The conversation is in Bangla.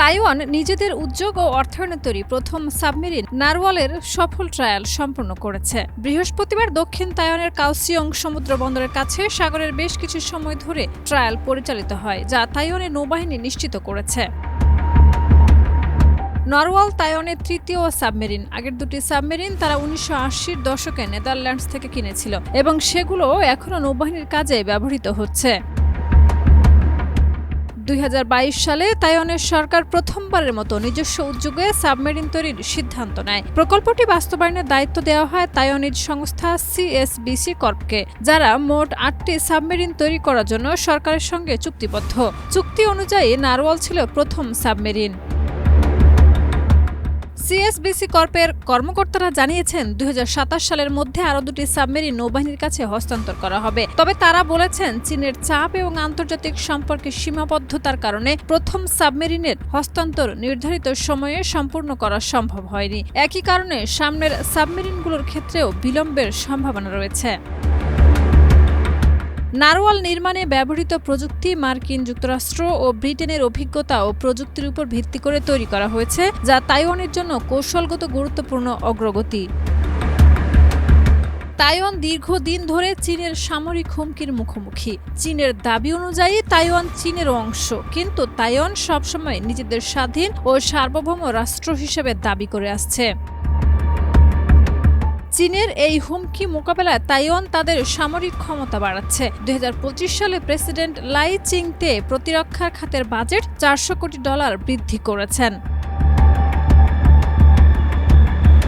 তাইওয়ান নিজেদের উদ্যোগ ও অর্থায়নে তৈরি প্রথম সাবমেরিন নারওয়ালের সফল ট্রায়াল সম্পন্ন করেছে। বৃহস্পতিবার দক্ষিণ তাইওয়ানের কাওসিয়ং সমুদ্র বন্দরের কাছে সাগরের বেশ কিছু সময় ধরে ট্রায়াল পরিচালিত হয়, যা তাইওয়ানের নৌবাহিনী নিশ্চিত করেছে। নারওয়াল তাইওয়ানের তৃতীয় সাবমেরিন। আগের দুটি সাবমেরিন তারা ১৯৮০-র দশকে নেদারল্যান্ডস থেকে কিনেছিল এবং সেগুলো এখনও নৌবাহিনীর কাজে ব্যবহৃত হচ্ছে। ২০২২ সালে তাইওয়ানের সরকার প্রথমবারের মতো নিজস্ব উদ্যোগে সাবমেরিন তৈরির সিদ্ধান্ত নেয়। প্রকল্পটি বাস্তবায়নের দায়িত্ব দেওয়া হয় তাইওয়ানিজ সংস্থা CSBC কর্পকে, যারা মোট ৮টি সাবমেরিন তৈরি করার জন্য সরকারের সঙ্গে চুক্তিবদ্ধ। চুক্তি অনুযায়ী নারওয়াল ছিল প্রথম সাবমেরিন। CSBC কর্পের কর্মকর্তারা জানিয়েছেন ২০২৭ সালের মধ্যে আরও দুটি সাবমেরিন নৌবাহিনীর কাছে হস্তান্তর করা হবে। তবে তারা বলেছেন, চীনের চাপ এবং আন্তর্জাতিক সম্পর্কের সীমাবদ্ধতার কারণে প্রথম সাবমেরিনের হস্তান্তর নির্ধারিত সময়ে সম্পূর্ণ করা সম্ভব হয়নি। একই কারণে সামনের সাবমেরিনগুলোর ক্ষেত্রেও বিলম্বের সম্ভাবনা রয়েছে। নারওয়াল নির্মাণে ব্যবহৃত প্রযুক্তি মার্কিন যুক্তরাষ্ট্র ও ব্রিটেনের অভিজ্ঞতা ও প্রযুক্তির উপর ভিত্তি করে তৈরি করা হয়েছে, যা তাইওয়ানের জন্য কৌশলগত গুরুত্বপূর্ণ অগ্রগতি। তাইওয়ান দীর্ঘদিন ধরে চীনের সামরিক হুমকির মুখোমুখি। চীনের দাবি অনুযায়ী তাইওয়ান চীনের অংশ, কিন্তু তাইওয়ান সবসময় নিজেদের স্বাধীন ও সার্বভৌম রাষ্ট্র হিসেবে দাবি করে আসছে। চীনের এই হুমকি মোকাবেলায় তাইওয়ান তাদের সামরিক ক্ষমতা বাড়াচ্ছে। ২০২৫ সালে প্রেসিডেন্ট লাই চিং-তে প্রতিরক্ষা খাতের বাজেট $৪০০ কোটি বৃদ্ধি করেছেন।